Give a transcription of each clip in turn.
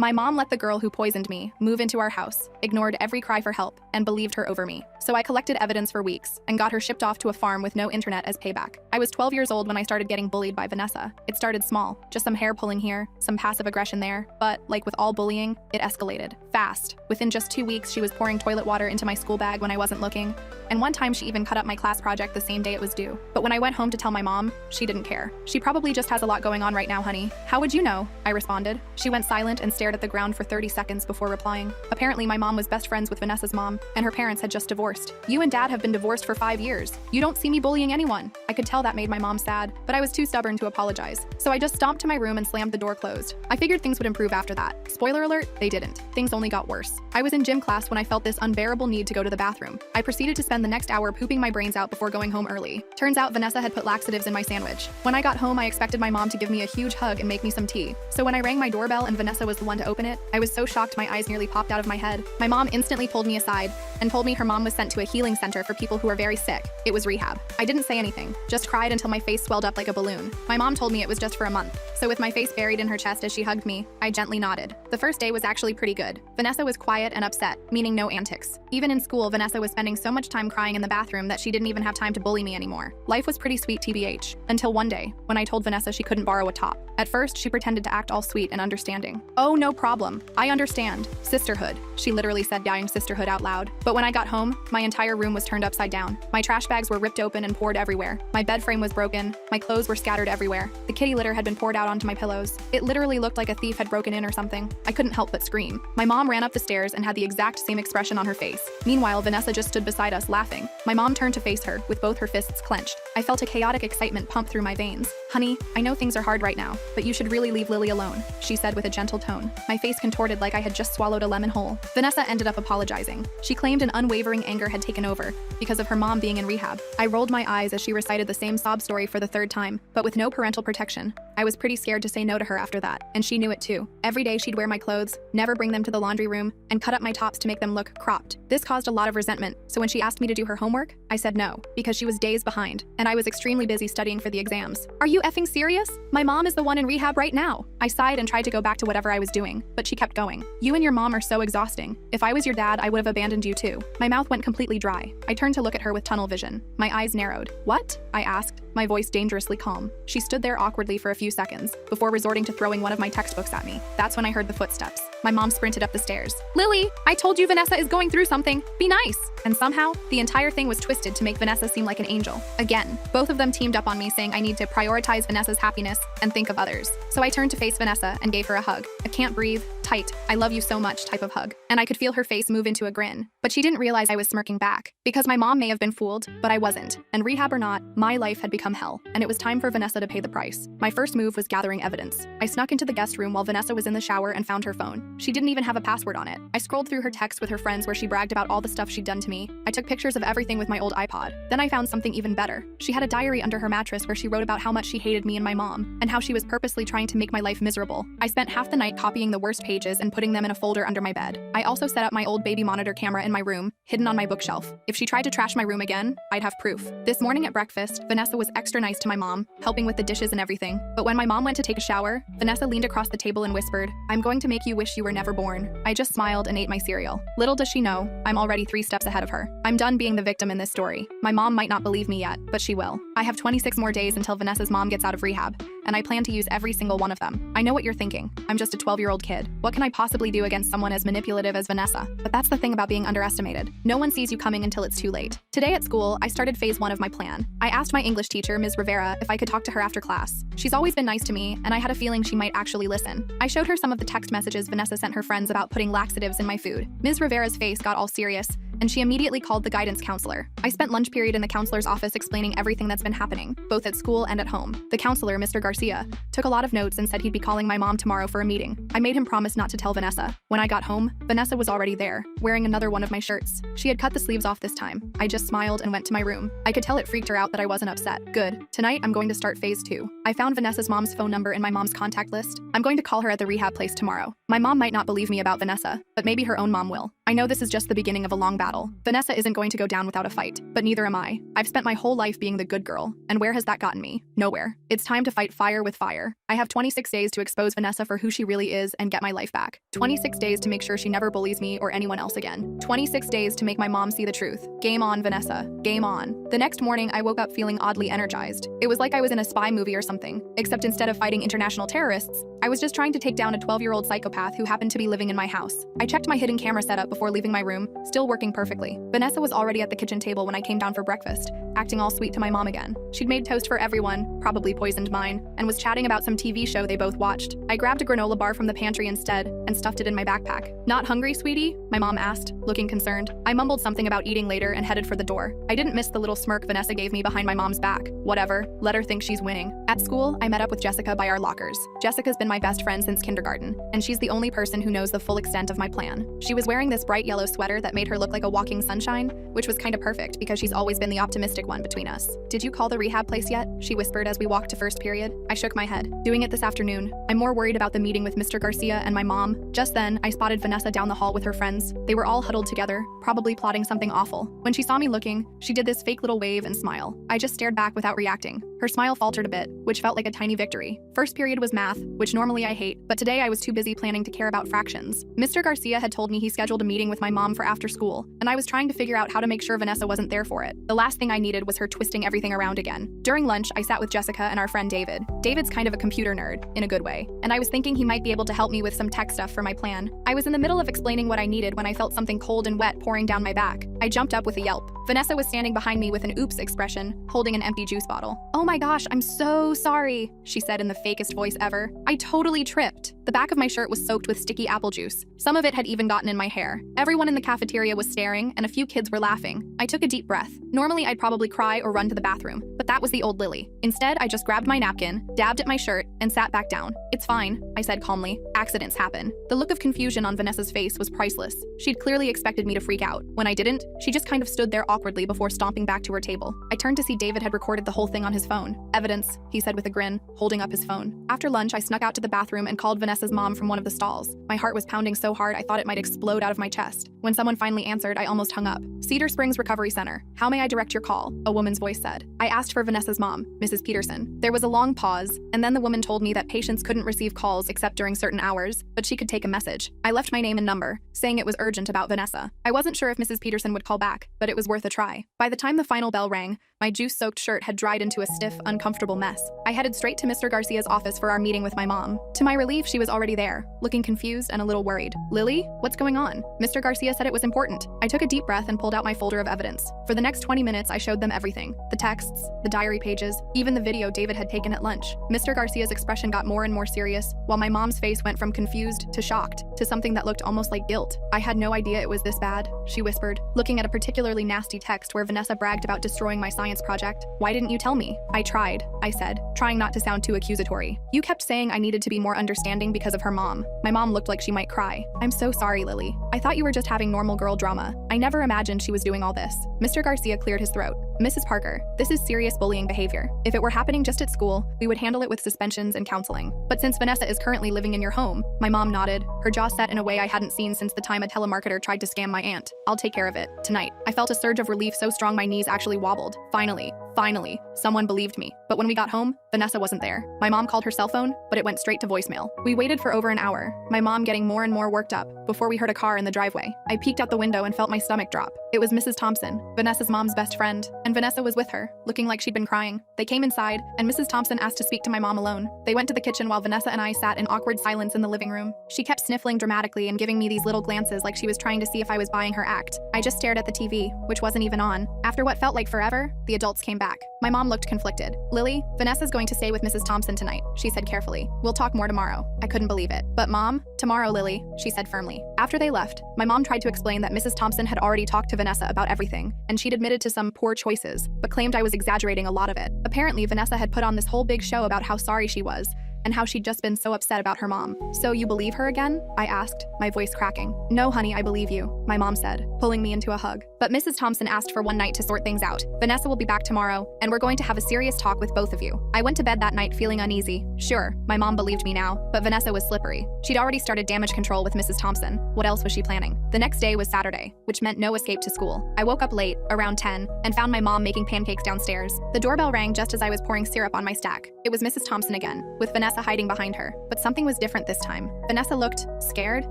My mom let the girl who poisoned me move into our house, ignored every cry for help, and believed her over me. So I collected evidence for weeks and got her shipped off to a farm with no internet as payback. I was 12 years old when I started getting bullied by Vanessa. It started small, just some hair pulling here, some passive aggression there, but like with all bullying, it escalated. Fast. Within just 2 weeks, she was pouring toilet water into my school bag when I wasn't looking, and one time she even cut up my class project the same day it was due. But when I went home to tell my mom, she didn't care. She probably just has a lot going on right now, honey. How would you know? I responded. She went silent and stared at the ground for 30 seconds before replying. Apparently, my mom was best friends with Vanessa's mom, and her parents had just divorced. You and dad have been divorced for 5 years. You don't see me bullying anyone. I could tell that made my mom sad, but I was too stubborn to apologize. So I just stomped to my room and slammed the door closed. I figured things would improve after that. Spoiler alert, they didn't. Things only got worse. I was in gym class when I felt this unbearable need to go to the bathroom. I proceeded to spend the next hour pooping my brains out before going home early. Turns out Vanessa had put laxatives in my sandwich. When I got home, I expected my mom to give me a huge hug and make me some tea. So when I rang my doorbell and Vanessa was the one to open it, I was so shocked my eyes nearly popped out of my head. My mom instantly pulled me aside and told me her mom was sent to a healing center for people who are very sick. It was rehab. I didn't say anything, just cried until my face swelled up like a balloon. My mom told me it was just for a month. So with my face buried in her chest as she hugged me, I gently nodded. The first day was actually pretty good. Vanessa was quiet and upset, meaning no antics. Even in school, Vanessa was spending so much time crying in the bathroom that she didn't even have time to bully me anymore. Life was pretty sweet TBH, until one day, when I told Vanessa she couldn't borrow a top. At first, she pretended to act all sweet and understanding. Oh, no problem. I understand. Sisterhood. She literally said dying sisterhood out loud. But when I got home, my entire room was turned upside down. My trash bags were ripped open and poured everywhere. My bed frame was broken. My clothes were scattered everywhere. The kitty litter had been poured out onto my pillows. It literally looked like a thief had broken in or something. I couldn't help but scream. My mom ran up the stairs and had the exact same expression on her face. Meanwhile, Vanessa just stood beside us laughing. My mom turned to face her, with both her fists clenched. I felt a chaotic excitement pump through my veins. Honey, I know things are hard right now, but you should really leave Lily alone, she said with a gentle tone. My face contorted like I had just swallowed a lemon whole. Vanessa ended up apologizing. She claimed an unwavering anger had taken over because of her mom being in rehab. I rolled my eyes as she recited the same sob story for the third time, but with no parental protection. I was pretty scared to say no to her after that, and she knew it too. Every day she'd wear my clothes, never bring them to the laundry room, and cut up my tops to make them look cropped. This caused a lot of resentment, so when she asked me to do her homework, I said no, because she was days behind, and I was extremely busy studying for the exams. Are you effing serious? My mom is the one in rehab right now. I sighed and tried to go back to whatever I was doing, but she kept going. You and your mom are so exhausting. If I was your dad, I would have abandoned you too. My mouth went completely dry. I turned to look at her with tunnel vision. My eyes narrowed. What? I asked, my voice dangerously calm. She stood there awkwardly for a few seconds, before resorting to throwing one of my textbooks at me. That's when I heard the footsteps. My mom sprinted up the stairs. Lily, I told you Vanessa is going through something. Be nice. And somehow, the entire thing was twisted to make Vanessa seem like an angel. Again, both of them teamed up on me saying I need to prioritize Vanessa's happiness and think of others. So I turned to face Vanessa and gave her a hug. A can't breathe, tight, I love you so much type of hug. And I could feel her face move into a grin. But she didn't realize I was smirking back. Because my mom may have been fooled, but I wasn't. And rehab or not, my life had become hell. And it was time for Vanessa to pay the price. My first move was gathering evidence. I snuck into the guest room while Vanessa was in the shower and found her phone. She didn't even have a password on it. I scrolled through her texts with her friends where she bragged about all the stuff she'd done to me. I took pictures of everything with my old iPod. Then I found something even better. She had a diary under her mattress where she wrote about how much she hated me and my mom, and how she was purposely trying to make my life miserable. I spent half the night copying the worst pages and putting them in a folder under my bed. I also set up my old baby monitor camera in my room, hidden on my bookshelf. If she tried to trash my room again, I'd have proof. This morning at breakfast, Vanessa was extra nice to my mom, helping with the dishes and everything. But when my mom went to take a shower, Vanessa leaned across the table and whispered, "I'm going to make you wish you were never born." I just smiled and ate my cereal. Little does she know, I'm already 3 steps ahead of her. I'm done being the victim in this story. My mom might not believe me yet, but she will. I have 26 more days until Vanessa's mom gets out of rehab, and I plan to use every single one of them. I know what you're thinking. I'm just a 12-year-old kid. What can I possibly do against someone as manipulative as Vanessa? But that's the thing about being underestimated. No one sees you coming until it's too late. Today at school, I started phase 1 of my plan. I asked my English teacher, Ms. Rivera, if I could talk to her after class. She's always been nice to me, and I had a feeling she might actually listen. I showed her some of the text messages Vanessa sent her friends about putting laxatives in my food. Ms. Rivera's face got all serious, and she immediately called the guidance counselor. I spent lunch period in the counselor's office explaining everything that's been happening, both at school and at home. The counselor, Mr. Garcia, took a lot of notes and said he'd be calling my mom tomorrow for a meeting. I made him promise not to tell Vanessa. When I got home, Vanessa was already there, wearing another one of my shirts. She had cut the sleeves off this time. I just smiled and went to my room. I could tell it freaked her out that I wasn't upset. Good. Tonight, I'm going to start phase 2. I found Vanessa's mom's phone number in my mom's contact list. I'm going to call her at the rehab place tomorrow. My mom might not believe me about Vanessa, but maybe her own mom will. I know this is just the beginning of a long battle. battle. Vanessa isn't going to go down without a fight, but neither am I. I've spent my whole life being the good girl, and where has that gotten me? Nowhere. It's time to fight fire with fire. I have 26 days to expose Vanessa for who she really is and get my life back. 26 days to make sure she never bullies me or anyone else again. 26 days to make my mom see the truth. Game on, Vanessa. Game on. The next morning, I woke up feeling oddly energized. It was like I was in a spy movie or something, except instead of fighting international terrorists, I was just trying to take down a 12-year-old psychopath who happened to be living in my house. I checked my hidden camera setup before leaving my room, still working perfectly. Vanessa was already at the kitchen table when I came down for breakfast, acting all sweet to my mom again. She'd made toast for everyone, probably poisoned mine, and was chatting about some TV show they both watched. I grabbed a granola bar from the pantry instead and stuffed it in my backpack. "Not hungry, sweetie?" my mom asked, looking concerned. I mumbled something about eating later and headed for the door. I didn't miss the little smirk Vanessa gave me behind my mom's back. Whatever, let her think she's winning. At school, I met up with Jessica by our lockers. Jessica's been my best friend since kindergarten, and she's the only person who knows the full extent of my plan. She was wearing this bright yellow sweater that made her look like a walking sunshine, which was kind of perfect because she's always been the optimistic one between us. "Did you call the rehab place yet?" she whispered as we walked to first period. I shook my head. "Doing it this afternoon. I'm more worried about the meeting with Mr. Garcia and my mom." Just then, I spotted Vanessa down the hall with her friends. They were all huddled together, probably plotting something awful. When she saw me looking, she did this fake little wave and smile. I just stared back without reacting. Her smile faltered a bit, which felt like a tiny victory. First period was math, which normally I hate, but today I was too busy planning to care about fractions. Mr. Garcia had told me he scheduled a meeting with my mom for after school, and I was trying to figure out how to make sure Vanessa wasn't there for it. The last thing I needed was her twisting everything around again. During lunch, I sat with Jessica and our friend David. David's kind of a computer nerd, in a good way, and I was thinking he might be able to help me with some tech stuff for my plan. I was in the middle of explaining what I needed when I felt something cold and wet pouring down my back. I jumped up with a yelp. Vanessa was standing behind me with an oops expression, holding an empty juice bottle. "Oh my gosh, I'm so sorry," she said in the fakest voice ever. I totally tripped. The back of my shirt was soaked with sticky apple juice. Some of it had even gotten in my hair. Everyone in the cafeteria was staring, and a few kids were laughing. I took a deep breath. Normally, I'd probably cry or run to the bathroom, but that was the old Lily. Instead, I just grabbed my napkin, dabbed at my shirt, and sat back down. "It's fine," I said calmly. "Accidents happen." The look of confusion on Vanessa's face was priceless. She'd clearly expected me to freak out. When I didn't, she just kind of stood there awkwardly before stomping back to her table. I turned to see David had recorded the whole thing on his phone. "Evidence," he said with a grin, holding up his phone. After lunch, I snuck out to the bathroom and called Vanessa's mom from one of the stalls. My heart was pounding so hard I thought it might explode out of my chest. When someone finally answered, I almost hung up. "Cedar Springs Recovery Center. How may I direct your call?" a woman's voice said. I asked for Vanessa's mom, Mrs. Peterson. There was a long pause, and then the woman told me that patients couldn't receive calls except during certain hours, but she could take a message. I left my name and number, saying it was urgent about Vanessa. I wasn't sure if Mrs. Peterson would call back, but it was worth a try. By the time the final bell rang, my juice-soaked shirt had dried into a stiff, uncomfortable mess. I headed straight to Mr. Garcia's office for our meeting with my mom. To my relief, she was already there, looking confused and a little worried. "Lily, what's going on?" Mr. Garcia said it was important. I took a deep breath and pulled out my folder of evidence. For the next 20 minutes, I showed them everything. The texts, the diary pages, even the video David had taken at lunch. Mr. Garcia's expression got more and more serious, while my mom's face went from confused to shocked to something that looked almost like guilt. "I had no idea it was this bad," she whispered, looking at a particularly nasty text where Vanessa bragged about destroying my science project. "Why didn't you tell me?" "I tried," I said, trying not to sound too accusatory. "You kept saying I needed to be more understanding because of her mom." My mom looked like she might cry. "I'm so sorry, Lily. I thought you were just having normal girl drama. I never imagined she was doing all this." Mr. Garcia cleared his throat. "Mrs. Parker, this is serious bullying behavior. If it were happening just at school, we would handle it with suspensions and counseling. But since Vanessa is currently living in your home," my mom nodded, her jaw set in a way I hadn't seen since the time a telemarketer tried to scam my aunt. "I'll take care of it, tonight." I felt a surge of relief so strong my knees actually wobbled. Finally, someone believed me. But when we got home, Vanessa wasn't there. My mom called her cell phone, but it went straight to voicemail. We waited for over an hour, my mom getting more and more worked up, before we heard a car in the driveway. I peeked out the window and felt my stomach drop. It was Mrs. Thompson, Vanessa's mom's best friend, and Vanessa was with her, looking like she'd been crying. They came inside, and Mrs. Thompson asked to speak to my mom alone. They went to the kitchen while Vanessa and I sat in awkward silence in the living room. She kept sniffling dramatically and giving me these little glances like she was trying to see if I was buying her act. I just stared at the TV, which wasn't even on. After what felt like forever, the adults came back. My mom looked conflicted. "Lily, Vanessa's going to stay with Mrs. Thompson tonight," she said carefully. "We'll talk more tomorrow." I couldn't believe it. "But Mom, tomorrow, Lily," she said firmly. After they left, my mom tried to explain that Mrs. Thompson had already talked to Vanessa about everything, and she'd admitted to some poor choices, but claimed I was exaggerating a lot of it. Apparently, Vanessa had put on this whole big show about how sorry she was, and how she'd just been so upset about her mom. "So you believe her again?" I asked, my voice cracking. "No, honey, I believe you," my mom said, pulling me into a hug. "But Mrs. Thompson asked for one night to sort things out. Vanessa will be back tomorrow, and we're going to have a serious talk with both of you." I went to bed that night feeling uneasy. Sure, my mom believed me now, but Vanessa was slippery. She'd already started damage control with Mrs. Thompson. What else was she planning? The next day was Saturday, which meant no escape to school. I woke up late, around 10, and found my mom making pancakes downstairs. The doorbell rang just as I was pouring syrup on my stack. It was Mrs. Thompson again, with Vanessa hiding behind her. But something was different this time. Vanessa looked scared.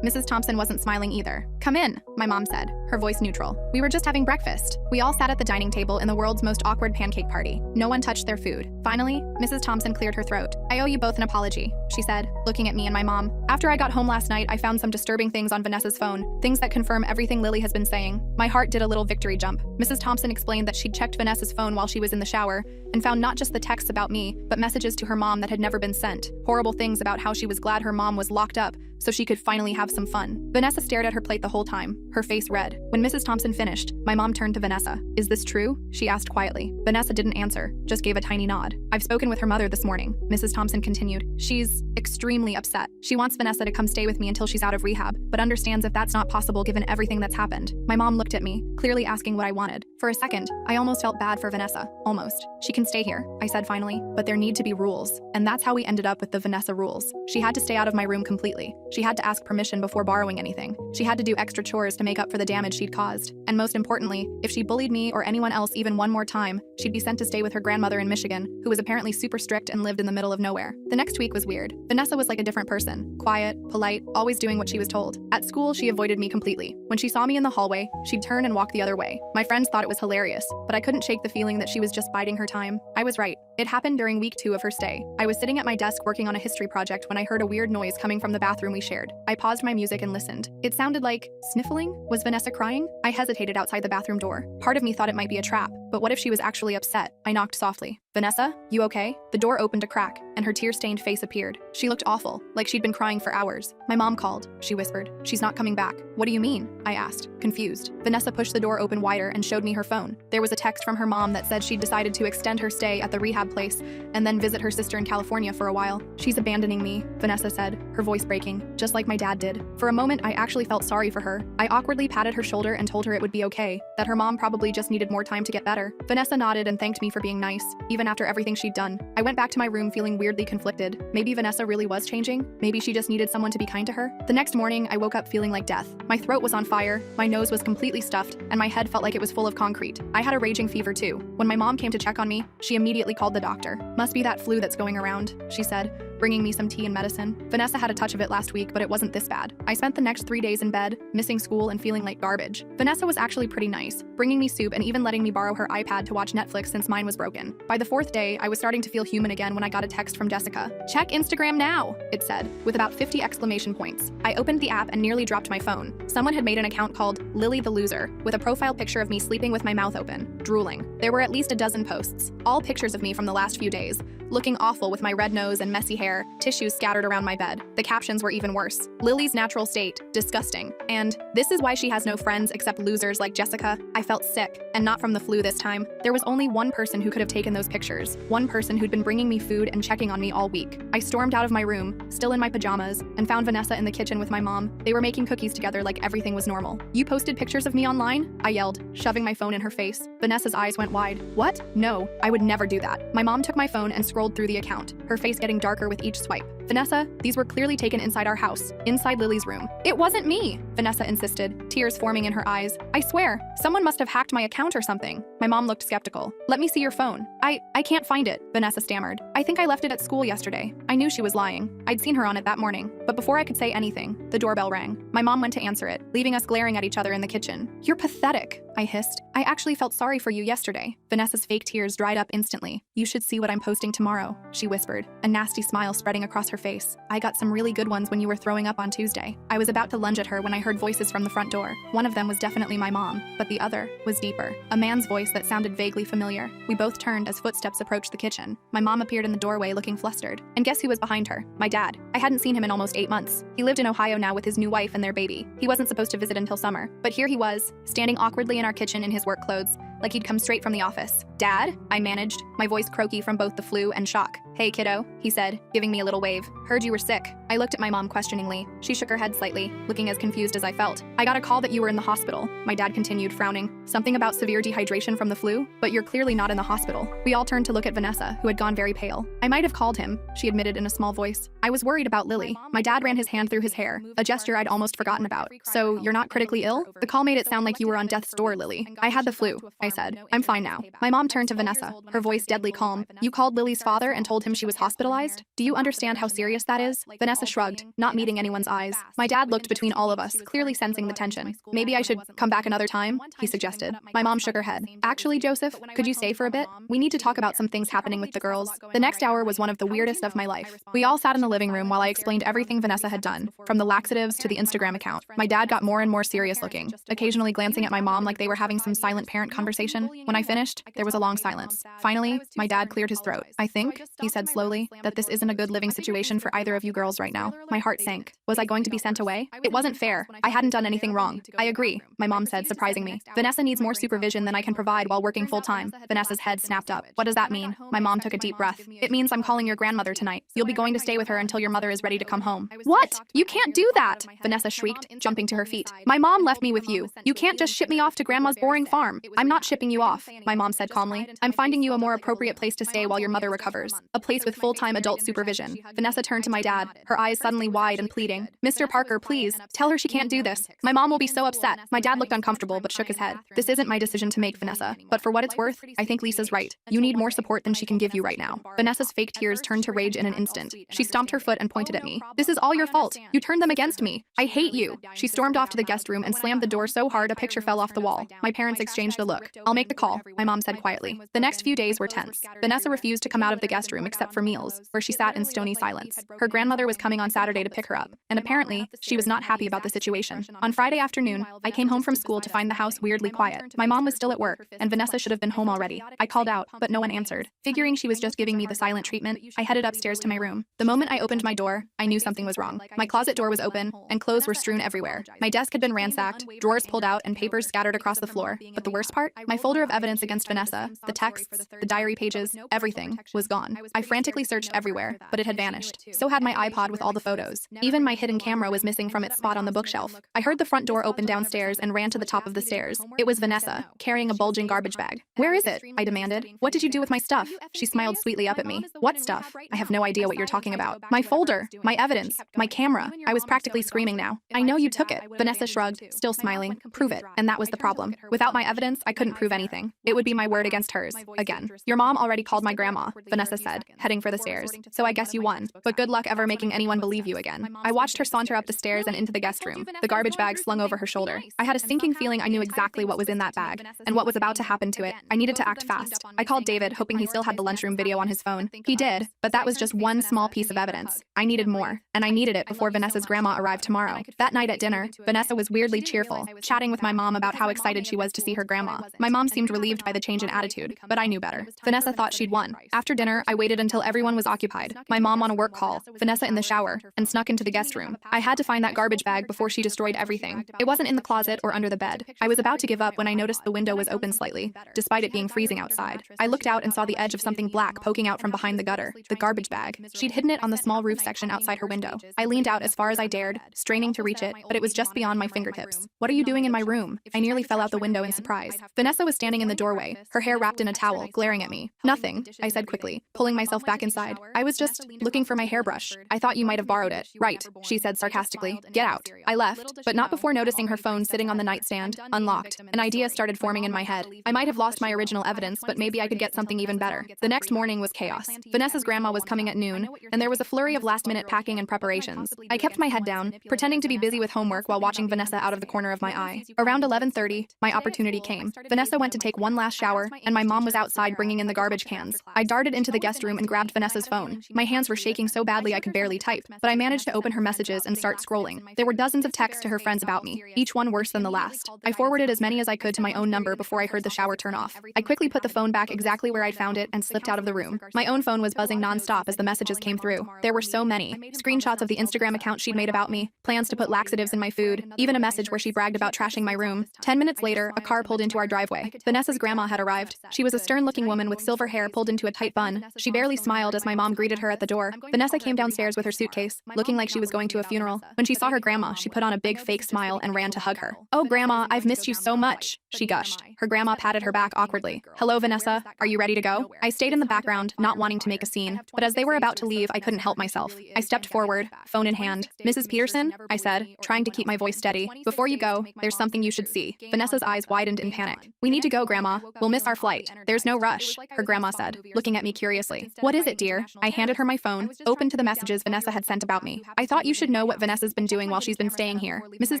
Mrs. Thompson wasn't smiling either. "Come in," my mom said, her voice neutral. "We were just having breakfast." We all sat at the dining table in the world's most awkward pancake party. No one touched their food. Finally, Mrs. Thompson cleared her throat. "I owe you both an apology," she said, looking at me and my mom. "After I got home last night, I found some disturbing things on Vanessa's phone, things that confirm everything Lily has been saying." My heart did a little victory jump. Mrs. Thompson explained that she'd checked Vanessa's phone while she was in the shower and found not just the texts about me, but messages to her mom that had never been sent. Horrible things about how she was glad her mom was locked up so she could finally have some fun. Vanessa stared at her plate the whole time, her face red. When Mrs. Thompson finished, my mom turned to Vanessa. "Is this true?" she asked quietly. Vanessa didn't answer, just gave a tiny nod. "I've spoken with her mother this morning," Mrs. Thompson continued. "She's extremely upset. She wants Vanessa to come stay with me until she's out of rehab, but understands if that's not possible given everything that's happened." My mom looked at me, clearly asking what I wanted. For a second, I almost felt bad for Vanessa. Almost. "She can stay here," I said finally, "but there need to be rules." And that's how we ended up with the Vanessa rules. She had to stay out of my room completely. She had to ask permission before borrowing anything. She had to do extra chores to make up for the damage she'd caused. And most importantly, if she bullied me or anyone else even one more time, she'd be sent to stay with her grandmother in Michigan, who was apparently super strict and lived in the middle of nowhere. The next week was weird. Vanessa was like a different person. Quiet, polite, always doing what she was told. At school, she avoided me completely. When she saw me in the hallway, she'd turn and walk the other way. My friends thought it was hilarious, but I couldn't shake the feeling that she was just biding her time. I was right. It happened during week 2 of her stay. I was sitting at my desk working on a history project when I heard a weird noise coming from the bathroom we shared. I paused my music and listened. It sounded like sniffling. Was Vanessa crying? I hesitated outside the bathroom door. Part of me thought it might be a trap, but what if she was actually upset? I knocked softly. "Vanessa, you okay?" The door opened a crack, and her tear-stained face appeared. She looked awful, like she'd been crying for hours. "My mom called," she whispered. "She's not coming back." "What do you mean?" I asked, confused. Vanessa pushed the door open wider and showed me her phone. There was a text from her mom that said she'd decided to extend her stay at the rehab place and then visit her sister in California for a while. "She's abandoning me," Vanessa said, her voice breaking, just like my dad did. For a moment, I actually felt sorry for her. I awkwardly patted her shoulder and told her it would be okay, that her mom probably just needed more time to get better. Vanessa nodded and thanked me for being nice, even after everything she'd done. I went back to my room feeling weirdly conflicted. Maybe Vanessa really was changing. Maybe she just needed someone to be kind to her. The next morning, I woke up feeling like death. My throat was on fire, my nose was completely stuffed, and my head felt like it was full of concrete. I had a raging fever too. When my mom came to check on me, she immediately called the doctor. "Must be that flu that's going around," she said, bringing me some tea and medicine. Vanessa had a touch of it last week, but it wasn't this bad. I spent the next 3 days in bed, missing school and feeling like garbage. Vanessa was actually pretty nice, bringing me soup and even letting me borrow her iPad to watch Netflix since mine was broken. By the 4th day, I was starting to feel human again when I got a text from Jessica. "Check Instagram now," it said, with about 50 exclamation points. I opened the app and nearly dropped my phone. Someone had made an account called Lily the Loser, with a profile picture of me sleeping with my mouth open, drooling. There were at least a dozen posts, all pictures of me from the last few days, looking awful with my red nose and messy hair, tissues scattered around my bed. The captions were even worse. "Lily's natural state, disgusting." And "This is why she has no friends except losers like Jessica." I felt sick, and not from the flu this time. There was only one person who could have taken those pictures, one person who'd been bringing me food and checking on me all week. I stormed out of my room, still in my pajamas, and found Vanessa in the kitchen with my mom. They were making cookies together like everything was normal. "You posted pictures of me online?" I yelled, shoving my phone in her face. Vanessa's eyes went wide. "What? No, I would never do that." My mom took my phone and scrolled through the account, her face getting darker with each swipe. "Vanessa, these were clearly taken inside our house, inside Lily's room." "It wasn't me," Vanessa insisted, tears forming in her eyes. "I swear, someone must have hacked my account or something." My mom looked skeptical. "Let me see your phone." I can't find it," Vanessa stammered. "I think I left it at school yesterday." I knew she was lying. I'd seen her on it that morning. But before I could say anything, the doorbell rang. My mom went to answer it, leaving us glaring at each other in the kitchen. "You're pathetic," I hissed. "I actually felt sorry for you yesterday." Vanessa's fake tears dried up instantly. "You should see what I'm posting tomorrow," she whispered, a nasty smile spreading across her face. "I got some really good ones when you were throwing up on Tuesday." I was about to lunge at her when I heard voices from the front door. One of them was definitely my mom, but the other was deeper. A man's voice that sounded vaguely familiar. We both turned as footsteps approached the kitchen. My mom appeared in the doorway looking flustered. And guess who was behind her? My dad. I hadn't seen him in almost 8 months. He lived in Ohio now with his new wife and their baby. He wasn't supposed to visit until summer, but here he was, standing awkwardly in our kitchen in his work clothes, like he'd come straight from the office. "Dad?" I managed, my voice croaky from both the flu and shock. "Hey, kiddo," he said, giving me a little wave. "Heard you were sick." I looked at my mom questioningly. She shook her head slightly, looking as confused as I felt. "I got a call that you were in the hospital," my dad continued, frowning. "Something about severe dehydration from the flu? But you're clearly not in the hospital." We all turned to look at Vanessa, who had gone very pale. "I might have called him," she admitted in a small voice. "I was worried about Lily." My dad ran his hand through his hair, a gesture I'd almost forgotten about. "So, you're not critically ill? The call made it sound like you were on death's door, Lily." "I had the flu," I said. "I'm fine now." My mom turned to Vanessa, her voice deadly calm. "You called Lily's father and told him she was hospitalized? Do you understand how serious that is?" Vanessa shrugged, not meeting anyone's eyes. My dad looked between all of us, clearly sensing the tension. "Maybe I should come back another time?" he suggested. My mom shook her head. "Actually, Joseph, could you stay for a bit? We need to talk about some things happening with the girls." The next hour was one of the weirdest of my life. We all sat in the living room while I explained everything Vanessa had done, from the laxatives to the Instagram account. My dad got more and more serious looking, occasionally glancing at my mom like they were having some silent parent conversation. When I finished, there was a long silence. Finally, my dad cleared his throat. "I think," he said slowly, "that this isn't a good living situation for either of you girls right now." My heart sank. Was I going to be sent away? It wasn't fair. I hadn't done anything wrong. "I agree," my mom said, surprising me. "Vanessa needs more supervision than I can provide while working full-time." Vanessa's head snapped up. "What does that mean?" My mom took a deep breath. "It means I'm calling your grandmother tonight. You'll be going to stay with her until your mother is ready to come home." "What? You can't do that!" Vanessa shrieked, jumping to her feet. "My mom left me with you. You can't just ship me off to Grandma's boring farm." "I'm not shipping you off," my mom said calmly. "I'm finding you a more appropriate place to stay while your mother recovers. A place with full-time adult supervision." Vanessa turned to my dad, her eyes suddenly wide and pleading. "Mr. Parker, please, tell her she can't do this. My mom will be so upset." My dad looked uncomfortable but shook his head. "This isn't my decision to make, Vanessa. But for what it's worth, I think Lisa's right. You need more support than she can give you right now." Vanessa's fake tears turned to rage in an instant. She stomped her foot and pointed at me. "This is all your fault. You turned them against me. I hate you." She stormed off to the guest room and slammed the door so hard a picture fell off the wall. My parents exchanged a look. "I'll make the call," my mom said quietly. The next few days were tense. Vanessa refused to come out of the guest room except for meals, where she sat in stony silence. Her grandmother was coming on Saturday to pick her up, and apparently, she was not happy about the situation. On Friday afternoon, I came home from school to find the house weirdly quiet. My mom was still at work, and Vanessa should have been home already. I called out, but no one answered. Figuring she was just giving me the silent treatment, I headed upstairs to my room. The moment I opened my door, I knew something was wrong. My closet door was open, and clothes were strewn everywhere. My desk had been ransacked, drawers pulled out, and papers scattered across the floor. But the worst part? My folder of evidence against Vanessa, the texts, the diary pages, everything, was gone. I frantically searched everywhere, but it had vanished. So had my iPod with all the photos. Even my hidden camera was missing from its spot on the bookshelf. I heard the front door open downstairs and ran to the top of the stairs. It was Vanessa, carrying a bulging garbage bag. "Where is it?" I demanded. "What did you do with my stuff?" She smiled sweetly up at me. "What stuff? I have no idea what you're talking about." "My folder, my evidence, my camera." I was practically screaming now. "I know you took it." Vanessa shrugged, still smiling. "Prove it." And that was the problem. Without my evidence, I couldn't prove anything. It would be my word against hers. Again. "Your mom already called my grandma," Vanessa said, heading for the stairs. "So I guess you won. But good luck ever making anyone believe you again." I watched her saunter up the stairs and into the guest room, the garbage bag slung over her shoulder. I had a sinking feeling I knew exactly what was in that bag, and what was about to happen to it. I needed to act fast. I called David, hoping he still had the lunchroom video on his phone. He did, but that was just one small piece of evidence. I needed more, and I needed it before Vanessa's grandma arrived tomorrow. That night at dinner, Vanessa was weirdly cheerful, chatting with my mom about how excited she was to see her grandma. My mom seemed relieved by the change in attitude, but I knew better. Vanessa thought she'd won. After dinner, I waited until everyone was occupied, my mom on a work call, Vanessa in the shower, and snuck into the guest room. I had to find that garbage bag before she destroyed everything. It wasn't in the closet or under the bed. I was about to give up when I noticed the window was open slightly, despite it being freezing outside. I looked out and saw the edge of something black poking out from behind the gutter, the garbage bag. She'd hidden it on the small roof section outside her window. I leaned out as far as I dared, straining to reach it, but it was just beyond my fingertips. "What are you doing in my room?" I nearly fell out the window in surprise. Vanessa was standing in the doorway, her hair wrapped in a towel, glaring at me. "Nothing," I said quickly, pulling myself back inside. "I was just looking for my hairbrush. I thought you might have borrowed it." "Right," she said sarcastically. "Get out." I left, but not before noticing her phone sitting on the nightstand, unlocked. An idea started forming in my head. I might have lost my original evidence, but maybe I could get something even better. The next morning was chaos. Vanessa's grandma was coming at noon, and there was a flurry of last-minute packing and preparations. I kept my head down, pretending to be busy with homework while watching Vanessa out of the corner of my eye. Around 11:30, my opportunity came. Vanessa went to take one last shower, and my mom was outside bringing in the garbage cans. I darted into the guest room and grabbed Vanessa's phone. My hands were shaking so badly I could barely type, but I managed to open her messages and start scrolling. There were dozens of texts to her friends about me, each one worse than the last. I forwarded as many as I could to my own number before I heard the shower turn off. I quickly put the phone back exactly where I'd found it and slipped out of the room. My own phone was buzzing nonstop as the messages came through. There were so many. Screenshots of the Instagram account she'd made about me, plans to put laxatives in my food, even a message where she bragged about trashing my room. 10 minutes later, a car pulled into our driveway. Vanessa's grandma had arrived. She was a stern-looking woman with silver hair pulled into a tight bun. She barely barely smiled as my mom greeted her at the door. Vanessa came downstairs with her suitcase, looking like she was going to a funeral. When she saw her grandma, she put on a big fake smile and ran to hug her. "Oh, Grandma, I've missed you so much," she gushed. Her grandma patted her back awkwardly. "Hello, Vanessa. Are you ready to go?" I stayed in the background, not wanting to make a scene, but as they were about to leave, I couldn't help myself. I stepped forward, phone in hand. "Mrs. Peterson," I said, trying to keep my voice steady. "Before you go, there's something you should see." Vanessa's eyes widened in panic. "We need to go, Grandma. We'll miss our flight." "There's no rush," her grandma said, looking at me curiously. "What is it, dear?" I handed her my phone, opened to the messages Vanessa had sent about me. "I thought you should know what Vanessa's been doing while she's been staying here." Mrs.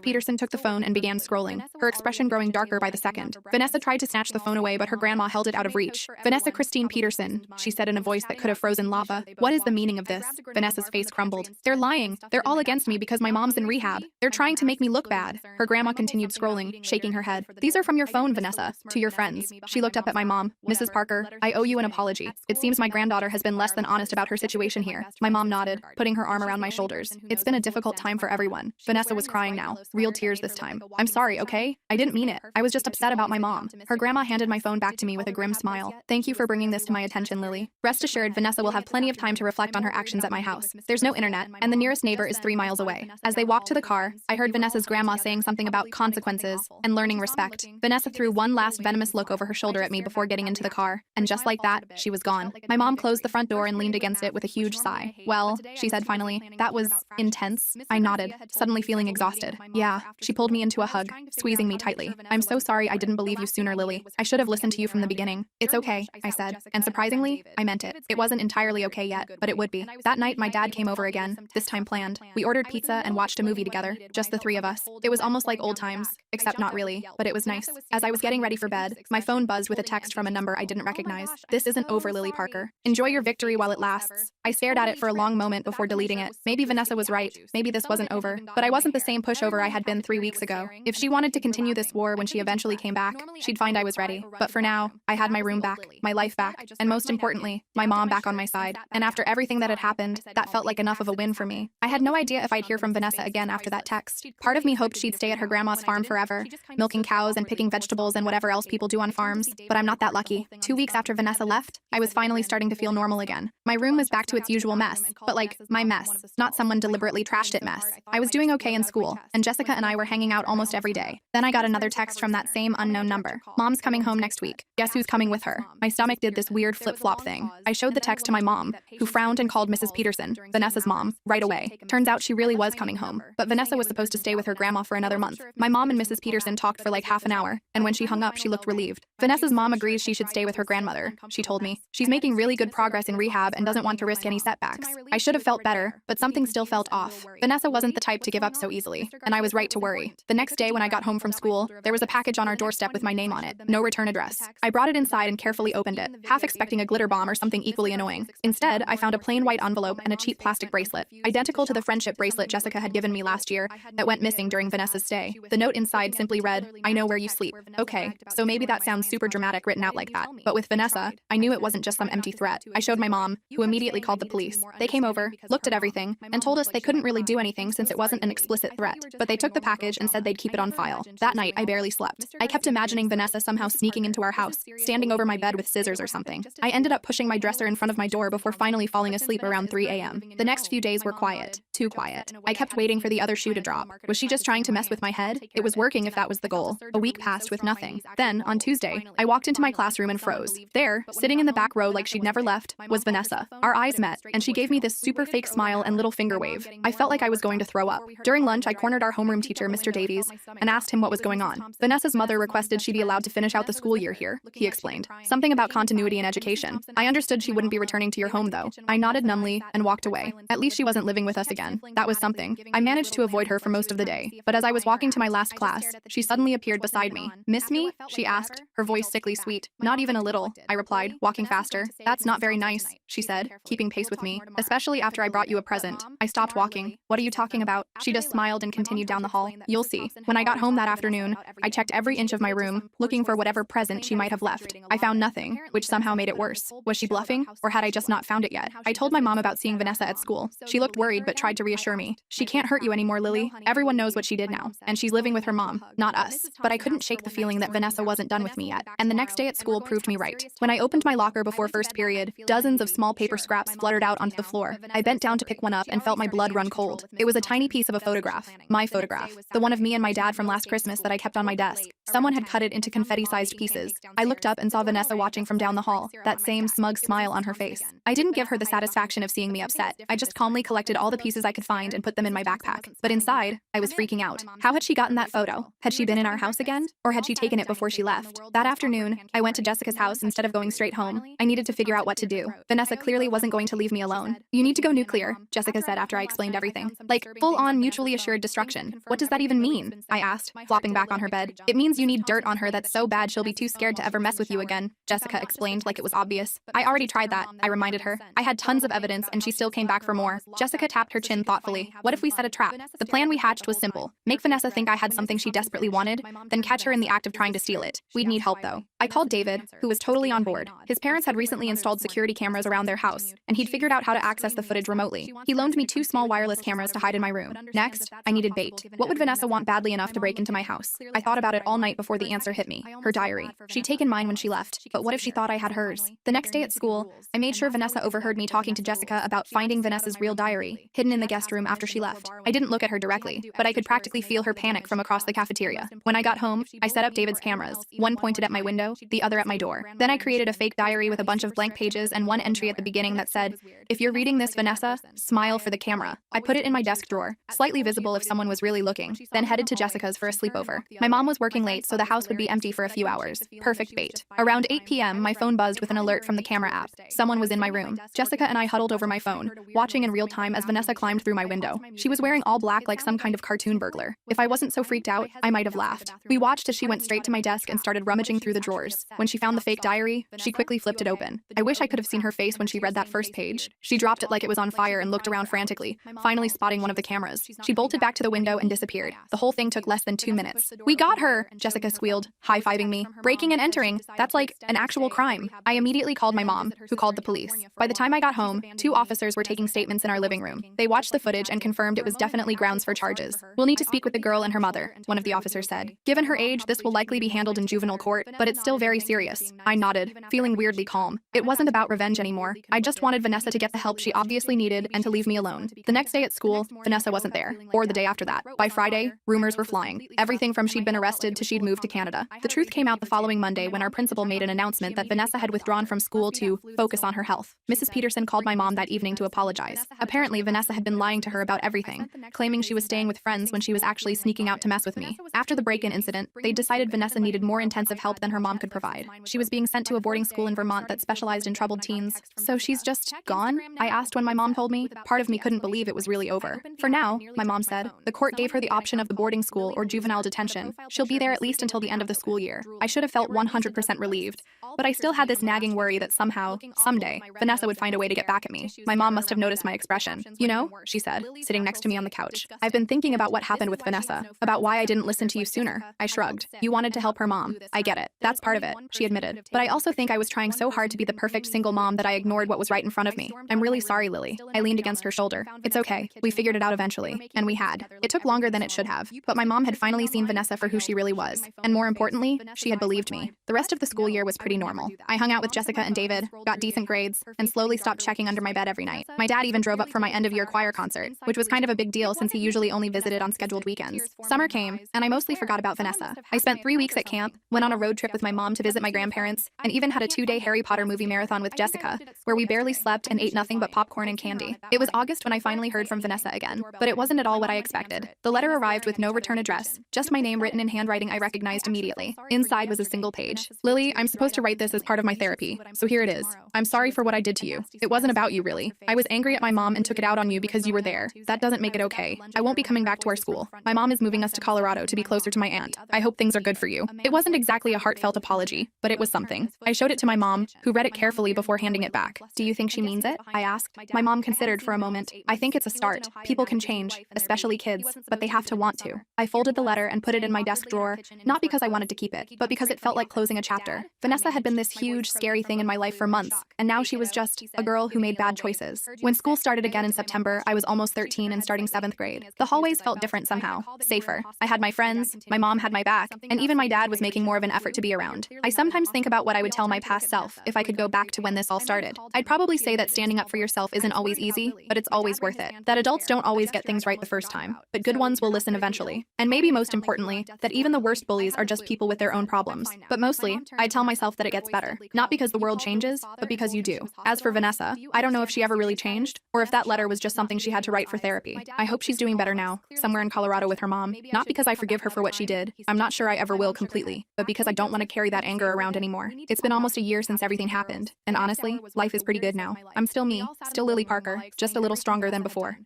Peterson took the phone and began scrolling, her expression growing darker by the second. Vanessa tried to snatch the phone away, but her grandma held it out of reach. "Vanessa Christine Peterson," she said in a voice that could have frozen lava. "What is the meaning of this?" Vanessa's face crumbled. "They're lying. They're all against me because my mom's in rehab. They're trying to make me look bad." Her grandma continued scrolling, shaking her head. "These are from your phone, Vanessa, to your friends." She looked up at my mom. "Mrs. Parker, I owe you an apology. It seems my granddaughter has been less than honest about her situation here." My mom nodded, putting her arm around my shoulders. "It's been a difficult time for everyone." Vanessa was crying now, real tears this time. "I'm sorry, okay? I didn't mean it. I was just upset about my mom." Her grandma handed my phone back to me with a grim smile. "Thank you for bringing this to my attention, Lily. Rest assured, Vanessa will have plenty of time to reflect on her actions at my house. There's no internet, and the nearest neighbor is 3 miles away." As they walked to the car, I heard Vanessa's grandma saying something about consequences and learning respect. Vanessa threw one last venomous look over her shoulder at me before getting into the car, and just like that, she was gone. My mom closed the front door and leaned against it with a huge sigh. "Well," she said finally, "that was intense." I nodded, suddenly feeling exhausted. "Yeah." She pulled me into a hug, squeezing me tightly. "I'm so sorry I didn't believe you sooner, Lily. I should have listened to you from the beginning." "It's okay," I said, and surprisingly, I meant it. It wasn't entirely okay yet, but it would be. That night, my dad came over again, this time planned. We ordered pizza and watched a movie together, just the 3 of us. It was almost like old times, except not really, but it was nice. As I was getting ready for bed, my phone buzzed with a text from a number I didn't recognize. "This isn't over, Lily Parker. Enjoy your victory while it lasts." I stared at it for a long moment before deleting it. Maybe Vanessa was right. Maybe this wasn't over. But I wasn't the same pushover I had been 3 weeks ago. If she wanted to continue this war when she eventually came back, she'd find I was ready. But for now, I had my room back, my life back, and most importantly, my mom back on my side. And after everything that had happened, that felt like enough of a win for me. I had no idea if I'd hear from Vanessa again after that text. Part of me hoped she'd stay at her grandma's farm forever, milking cows and picking vegetables and whatever else people do on farms, but I'm not that lucky. 2 weeks after Vanessa left, I was finally starting to feel normal again. My room was back to its usual mess, but like, my mess, not someone deliberately trashed it mess. I was doing okay in school, and Jessica and I were hanging out almost every day. Then I got another text from that same unknown number. "Mom's coming home next week. Guess who's coming with her?" My stomach did this weird flip-flop thing. I showed the text to my mom, who frowned and called Mrs. Peterson, Vanessa's mom, right away. Turns out she really was coming home, but Vanessa was supposed to stay with her grandma for another month. My mom and Mrs. Peterson talked for like half an hour, and when she hung up, she looked relieved. "Vanessa's mom agrees she should stay with her grandmother," she told me. "She's making really good progress in rehab and doesn't want to risk any setbacks." I should have felt better, but something still felt off. Vanessa wasn't the type to give up so easily, and I was right to worry. The next day when I got home from school, there was a package on our doorstep with my name on it, no return address. I brought it inside and carefully opened it, half expecting a glitter bomb or something equally annoying. Instead, I found a plain white envelope and a cheap plastic bracelet, identical to the friendship bracelet Jessica had given me last year that went missing during Vanessa's stay. The note inside simply read, "I know where you sleep." Okay, so maybe that sounds super dramatic written out like that, but with Vanessa, I knew it wasn't just some empty threat. I showed my mom, who immediately called the police. They came over, looked at everything, and told us they couldn't really do anything since it wasn't an explicit threat, but they took the package and said they'd keep it on file. That night, I barely slept. I kept imagining Vanessa somehow sneaking into our house, standing over my bed with scissors or something. I ended up pushing my dresser in front of my door before finally falling asleep around 3 a.m. The next few days were quiet. Too quiet. I kept waiting for the other shoe to drop. Was she just trying to mess with my head? It was working if that was the goal. A week passed with nothing. Then, on Tuesday, I walked into my classroom and froze. There, sitting in the back row like she'd never left, was Vanessa. Our eyes met, and she gave me this super fake smile and little finger wave. I felt like I was going to throw up. During lunch, I cornered our homeroom teacher, Mr. Davies, and asked him what was going on. Vanessa's mother requested she be allowed to finish out the school year here, he explained. Something about continuity in education. I understood she wouldn't be returning to your home, though. I nodded numbly and walked away. At least she wasn't living with us again. That was something. I managed to avoid her for most of the day, but as I was walking to my last class, she suddenly appeared beside me. "Miss me?" she asked, her voice sickly sweet. "Not even a little," I replied, walking faster. "That's not very nice," she said, keeping pace with me, "especially after I brought you a present." I stopped walking. "What are you talking about?" She just smiled and continued down the hall. "You'll see." When I got home that afternoon, I checked every inch of my room, looking for whatever present she might have left. I found nothing, which somehow made it worse. Was she bluffing, or had I just not found it yet? I told my mom about seeing Vanessa at school. She looked worried but tried to reassure me. "She can't hurt you anymore, Lily. Everyone knows what she did now, and she's living with her mom, not us." But I couldn't shake the feeling that Vanessa wasn't done with me yet, and the next day at school proved me right. When I opened my locker before first period, Dozens of small paper scraps fluttered out onto the floor. I bent down to pick one up and felt my blood run cold. It was a tiny piece of a photograph. My photograph. The one of me and my dad from last Christmas that I kept on my desk. Someone had cut it into confetti-sized pieces. I looked up and saw Vanessa watching from down the hall, that same smug smile on her face. I didn't give her the satisfaction of seeing me upset. I just calmly collected all the pieces I could find and put them in my backpack. But inside, I was freaking out. How had she gotten that photo? Had she been in our house again? Or had she taken it before she left? That afternoon, I went to Jessica's house instead of going straight home. I needed to figure out what to do. Vanessa clearly wasn't going to leave me alone. You need to go nuclear, Jessica said after I explained everything. Like, full-on mutually assured destruction. What does that even mean? I asked, flopping back on her bed. It means you need dirt on her that's so bad she'll be too scared to ever mess with you again, Jessica explained like it was obvious. I already tried that, I reminded her. I had tons of evidence and she still came back for more. Jessica tapped her chin thoughtfully. What if we set a trap? The plan we hatched was simple. Make Vanessa think I had something she desperately wanted, then catch her in the act of trying to steal it. We'd need help though. I called David, who was totally on board. His parents had recently installed security cameras around their house, and he'd figured out how to access the footage remotely. He loaned me 2 small wireless cameras to hide in my room. Next, I needed bait. What would Vanessa want badly enough to break into my house? I thought about it all night before the answer hit me. Her diary. She'd taken mine when she left, but what if she thought I had hers? The next day at school, I made sure Vanessa overheard me talking to Jessica about finding Vanessa's real diary, hidden in the guest room after she left. I didn't look at her directly, but I could practically feel her panic from across the cafeteria. When I got home, I set up David's cameras, one pointed at my window, the other at my door. Then I created a fake diary with a bunch of blank pages and one entry at the beginning that said, "If you're reading this, Vanessa, smile for the camera." I put it in my desk drawer, slightly visible if someone was really looking, then headed to Jessica's for a sleepover. My mom was working late, so the house would be empty for a few hours. Perfect bait. Around 8 p.m., my phone buzzed with an alert from the camera app. Someone was in my room. Jessica and I huddled over my phone, watching in real time as Vanessa climbed through my window. She was wearing all black like some kind of cartoon burglar. If I wasn't so freaked out, I might have laughed. We watched as she went straight to my desk and started rummaging through the drawers. When she found the fake diary, she quickly flipped it open. I wish I could have seen her face when she read that first page. She dropped it like it was on fire and looked around frantically, finally spotting one of the cameras. She bolted back to the window and disappeared. The whole thing took less than 2 minutes. "We got her!" Jessica squealed, high-fiving me. "Breaking and entering. That's like an actual crime." I immediately called my mom, who called the police. By the time I got home, 2 officers were taking statements in our living room. They watched the footage and confirmed it was definitely grounds for charges. "We'll need to speak with the girl and her mother," one of the officers said. "Given her age, this will likely be handled in juvenile court, but it's still very serious." I nodded, feeling weirdly calm. It wasn't about revenge anymore. I just wanted Vanessa to get the help she obviously needed and to leave me alone. The next day at school, Vanessa wasn't there, or the day after that. By Friday, rumors were flying. Everything from she'd been arrested to she'd moved to Canada. The truth came out the following Monday when our principal made an announcement that Vanessa had withdrawn from school to focus on her health. Mrs. Peterson called my mom that evening to apologize. Apparently, Vanessa had been lying to her about everything, claiming she was staying with friends when she was actually sneaking out to mess with me. After the break-in incident, they decided Vanessa needed more intensive help than her mom could provide. She was being sent to a boarding school in Vermont that specialized in troubled teens. "So she's just gone?" I asked when my mom told me. Part of me couldn't believe it was really over. "For now," my mom said. "The court gave her the option of the boarding school or juvenile detention. She'll be there at least until the end of the school year." I should have felt 100% relieved, but I still had this nagging worry that somehow, someday, Vanessa would find a way to get back at me. My mom must have noticed my expression. "You know," she said, sitting next to me on the couch, "I've been thinking about what happened with Vanessa, about why I didn't listen to you sooner." I shrugged. "You wanted to help her mom. I get it. That's part of it," she admitted. "But I also think I was trying so hard to be the perfect single mom that I ignored what was right in front of me. I'm really sorry, Lily." I leaned against her shoulder. "It's okay. We figured it out eventually." And we had. It took longer than it should have, but my mom had finally seen Vanessa for who she really was. And more importantly, she had believed me. The rest of the school year was pretty normal. I hung out with Jessica and David, got decent grades, and slowly stopped checking under my bed every night. My dad even drove up for my end-of-year choir concert, which was kind of a big deal since he usually only visited on scheduled weekends. Summer came, and I mostly forgot about Vanessa. I spent 3 weeks at camp, went on a road trip with my mom to visit my grandparents, and even had a 2-day Harry Potter movie marathon with Jessica, where we barely slept and ate nothing but popcorn and candy. It was August when I finally heard from Vanessa again, but it wasn't at all what I expected. The letter arrived with no return address, just my name written in handwriting I recognized immediately. Inside was a single page. "Lily, I'm supposed to write this as part of my therapy, so here it is. I'm sorry for what I did to you. It wasn't about you, really. I was angry at my mom and took it out on you because you were there. That doesn't make it okay. I won't be coming back to our school. My mom is moving us to Colorado to be closer to my aunt. I hope things are good for you." It wasn't exactly a heartfelt apology, but it was something. I showed it to my mom, who read it carefully before handing it back. "Do you think she means it?" I asked. My mom considered for a moment. "I think it's a start. People can change, especially kids, but they have to want to." I folded the letter and put it in my desk drawer, not because I wanted to keep it, but because it felt like closing a chapter. Vanessa had been this huge, scary thing in my life for months, and now she was just a girl who made bad choices. When school started again in September, I was almost 13 and starting 7th grade. The hallways felt different somehow, safer. I had my friends, my mom had my back, and even my dad was making more of an effort to be around. I sometimes think about what I would tell my past self if I could go back to when this all started. I'd probably say that standing up for yourself isn't always easy, but it's always worth it. That adults don't always get things right the first time, but good ones will listen eventually. And maybe most importantly, that even the worst bullies are just people with their own problems. But mostly, I tell myself that it gets better. Not because the world changes, but because you do. As for Vanessa, I don't know if she ever really changed, or if that letter was just something she had to write for therapy. I hope she's doing better now, somewhere in Colorado with her mom. Not because I forgive her for what she did. I'm not sure I ever will completely, but because I don't want to carry that anger around anymore. It's been almost a year since everything happened, and honestly, life is pretty good now. I'm still me, still Lily Parker, just a little stronger than before.